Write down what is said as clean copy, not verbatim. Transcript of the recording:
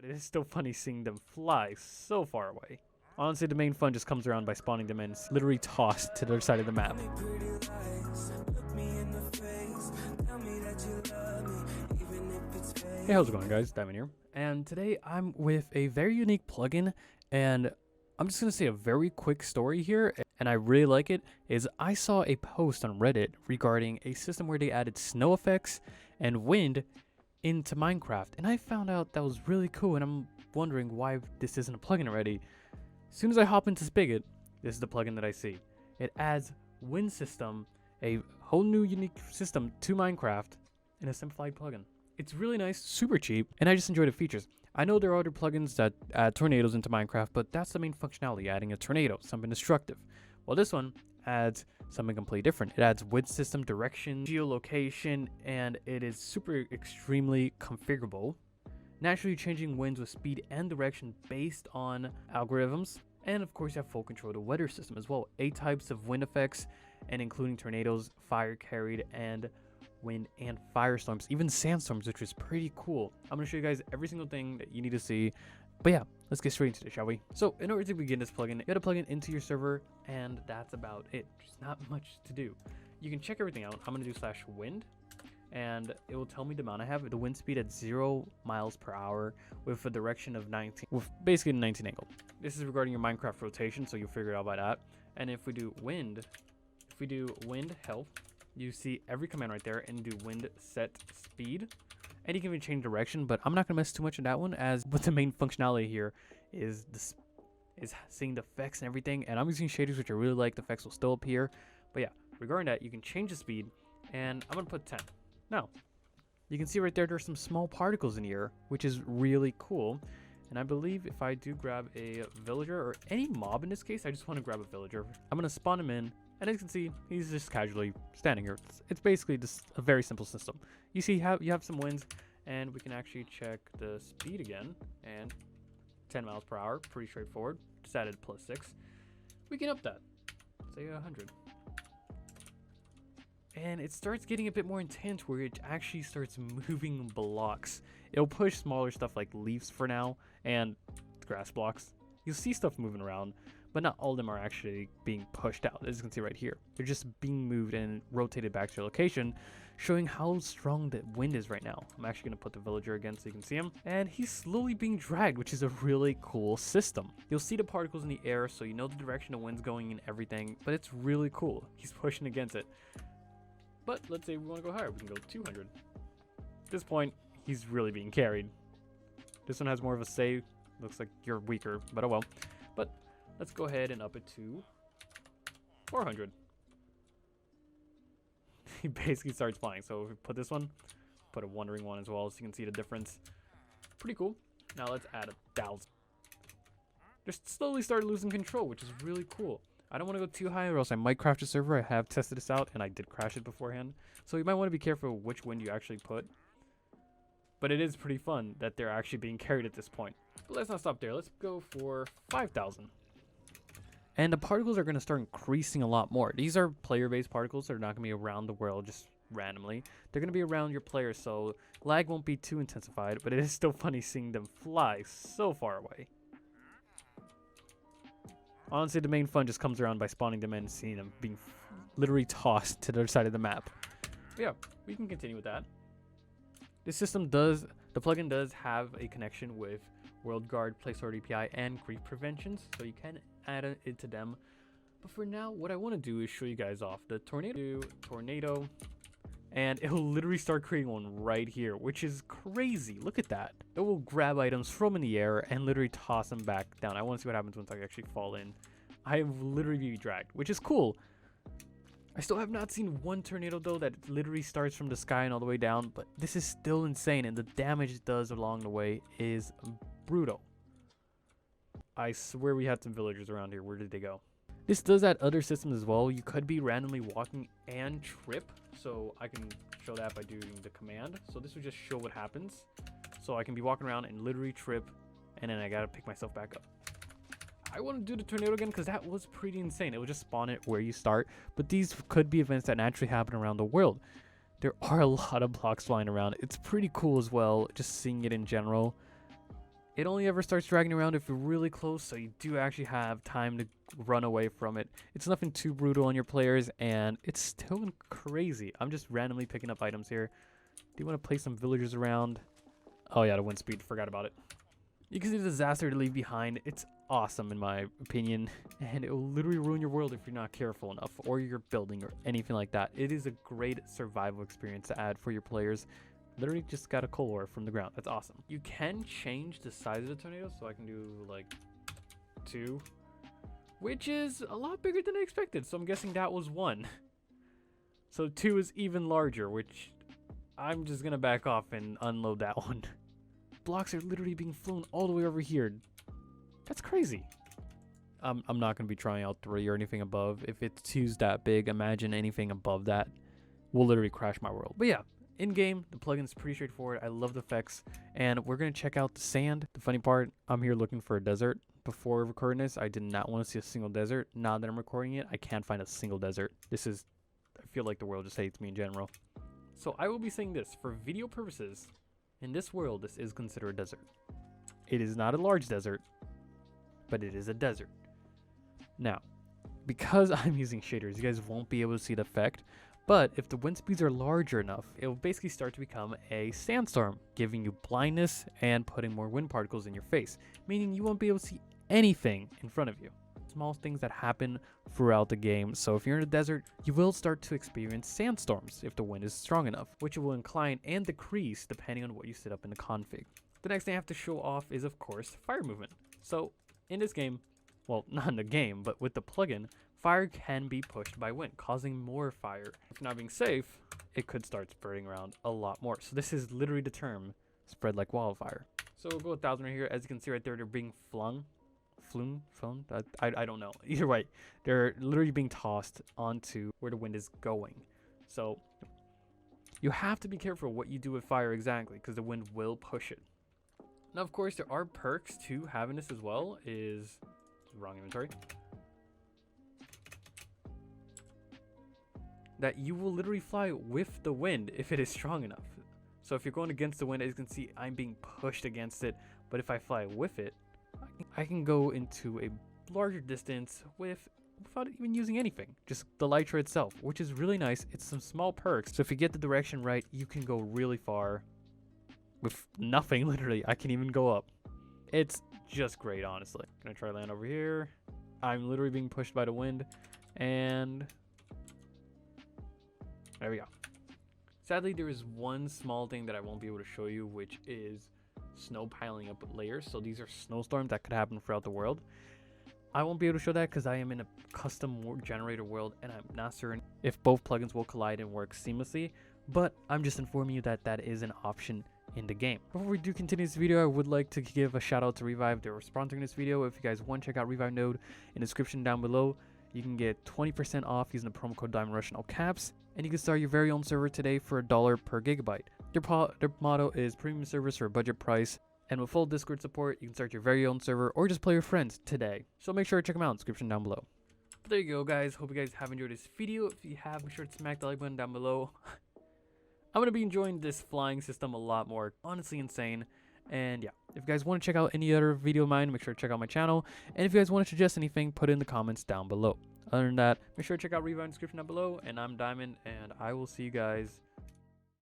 but it is still funny seeing them fly so far away. Honestly, the main fun just comes around by spawning them and literally tossed to the other side of the map. Hey, how's it going, guys? Diamond here, and today I'm with a very unique plugin, and I'm just gonna say a very quick story here, and I really like it. Is I saw a post on Reddit regarding a system where they added snow effects and wind into Minecraft, and I found out that was really cool, and I'm wondering why this isn't a plugin already. As soon as I hop into Spigot, this is the plugin that I see. It adds wind system, a whole new unique system to Minecraft in a simplified plugin. It's really nice, super cheap, and I just enjoy the features. I know there are other plugins that add tornadoes into Minecraft, but that's the main functionality, adding a tornado, something destructive. Well, this one adds something completely different. It adds wind system, direction, geolocation, and it is super extremely configurable. Naturally changing winds with speed and direction based on algorithms. And of course you have full control of the weather system as well. 8 types of wind effects, and including tornadoes, fire carried, and wind and firestorms, even sandstorms, which is pretty cool. I'm going to show you guys every single thing that you need to see. But yeah, let's get straight into it, shall we? So in order to begin this plugin, you got to plug it into your server, and that's about it. There's not much to do. You can check everything out. I'm going to do /wind, and it will tell me the amount I have. The wind speed at 0 miles per hour with a direction of 19, with basically a 19 angle. This is regarding your Minecraft rotation, so you'll figure it out by that. And if we do wind health, you see every command right there, and do wind set speed, and you can even change direction, but I'm not gonna mess too much on that one, as what the main functionality here is this is seeing the effects and everything. And I'm using shaders, which I really like. The effects will still appear, but yeah, regarding that, you can change the speed, and I'm gonna put 10. Now you can see right there, there's some small particles in here, which is really cool. And I believe if I do grab a villager, or any mob in this case, I just want to grab a villager, I'm gonna spawn him in. And as you can see, he's just casually standing here. It's basically just a very simple system. You see how you have some winds, and we can actually check the speed again, and 10 miles per hour, pretty straightforward. Just added +6. We can up that, say 100. And it starts getting a bit more intense, where it actually starts moving blocks. It'll push smaller stuff like leaves for now, and grass blocks. You'll see stuff moving around, but not all of them are actually being pushed out. As you can see right here, they're just being moved and rotated back to their location, showing how strong the wind is right now. I'm actually going to put the villager again so you can see him, and he's slowly being dragged, which is a really cool system. You'll see the particles in the air, so you know the direction the wind's going and everything, but it's really cool. He's pushing against it. But let's say we want to go higher, we can go 200. At this point, he's really being carried. This one has more of a say. Looks like you're weaker, but oh well. But let's go ahead and up it to 400. He basically starts flying. So if we put this one, put a wandering one as well, so you can see the difference. Pretty cool. Now let's add 1,000. Just slowly start losing control, which is really cool. I don't want to go too high, or else I might crash the server. I have tested this out, and I did crash it beforehand. So you might want to be careful which wind you actually put. But it is pretty fun that they're actually being carried at this point. But let's not stop there. Let's go for 5,000. And the particles are going to start increasing a lot more. These are player-based particles. They're not going to be around the world just randomly. They're going to be around your players, so lag won't be too intensified. But it is still funny seeing them fly so far away. Honestly, the main fun just comes around by spawning them in and seeing them being literally tossed to the other side of the map. But yeah, we can continue with that. This system the plugin does have a connection with WorldGuard, Placeholder API, and creep preventions, so you can add it to them. But for now, what I want to do is show you guys off the tornado, and it will literally start creating one right here, which is crazy. Look at that. It will grab items from in the air and literally toss them back down. I want to see what happens once I actually fall in. I will literally be dragged, which is cool. I still have not seen one tornado though that literally starts from the sky and all the way down, but this is still insane, and the damage it does along the way is brutal. I swear we had some villagers around here. Where did they go? This does add other systems as well. You could be randomly walking and trip, so I can show that by doing the command. So this would just show what happens. So I can be walking around and literally trip, and then I gotta pick myself back up. I want to do the tornado again because that was pretty insane. It will just spawn it where you start, but these could be events that naturally happen around the world. There are a lot of blocks flying around. It's pretty cool as well, just seeing it in general. It only ever starts dragging around if you're really close, so you do actually have time to run away from it. It's nothing too brutal on your players, and it's still crazy. I'm just randomly picking up items here. Do you want to place some villagers around? Oh yeah, the wind speed, forgot about it. You can see the disaster to leave behind. It's awesome in my opinion, and it will literally ruin your world if you're not careful enough, or your building or anything like that. It is a great survival experience to add for your players. Literally just got a coal ore from the ground. That's awesome. You can change the size of the tornado, so I can do like 2, which is a lot bigger than I expected. So I'm guessing that was 1. So 2 is even larger, which I'm just gonna back off and unload that one. Blocks are literally being flown all the way over here. That's crazy. I'm not gonna be trying out 3 or anything above. If it's 2's that big, imagine anything above that will literally crash my world. But yeah. In game, the plugin is pretty straightforward. I love the effects, and we're gonna check out the sand. The funny part, I'm here looking for a desert. Before recording this, I did not want to see a single desert. Now that I'm recording it, I can't find a single desert. I feel like the world just hates me in general. So I will be saying this, for video purposes, in this world, this is considered a desert. It is not a large desert, but it is a desert. Now, because I'm using shaders, you guys won't be able to see the effect. But if the wind speeds are larger enough, it will basically start to become a sandstorm, giving you blindness and putting more wind particles in your face, meaning you won't be able to see anything in front of you. Small things that happen throughout the game. So if you're in a desert, you will start to experience sandstorms if the wind is strong enough, which will incline and decrease depending on what you set up in the config. The next thing I have to show off is, of course, fire movement. So in this game, well, not in the game, but with the plugin, fire can be pushed by wind, causing more fire. If not being safe, it could start spreading around a lot more. So this is literally the term, spread like wildfire. So we'll go 1,000 right here. As you can see right there, they're being flown. I don't know. Either way, they're literally being tossed onto where the wind is going. So you have to be careful what you do with fire exactly, because the wind will push it. Now, of course, there are perks to having this as well. Wrong inventory. That you will literally fly with the wind if it is strong enough. So if you're going against the wind, as you can see, I'm being pushed against it. But if I fly with it, I can go into a larger distance without even using anything. Just the Lytra itself, which is really nice. It's some small perks. So if you get the direction right, you can go really far with nothing, literally. I can even go up. It's just great, honestly. Gonna try to land over here. I'm literally being pushed by the wind, and there we go. Sadly, there is one small thing that I won't be able to show you, which is snow piling up with layers. So these are snowstorms that could happen throughout the world. I won't be able to show that because I am in a custom generator world, and I'm not certain if both plugins will collide and work seamlessly, but I'm just informing you that that is an option in the game. Before we do continue this video, I would like to give a shout out to Revive. They're sponsoring this video. If you guys want to check out Revive node, in the description down below, you can get 20% off using the promo code DiamondRush in all caps, and you can start your very own server today for $1 per gigabyte. Their motto is premium service for a budget price, and with full Discord support, you can start your very own server or just play with friends today. So make sure to check them out in the description down below. But there you go, guys. Hope you guys have enjoyed this video. If you have, make sure to smack the like button down below. I'm going to be enjoying this flying system a lot more. Honestly insane. And yeah, if you guys want to check out any other video of mine, make sure to check out my channel. And if you guys want to suggest anything, put it in the comments down below. Other than that, make sure to check out Revive in the description down below. And I'm Diamond, and I will see you guys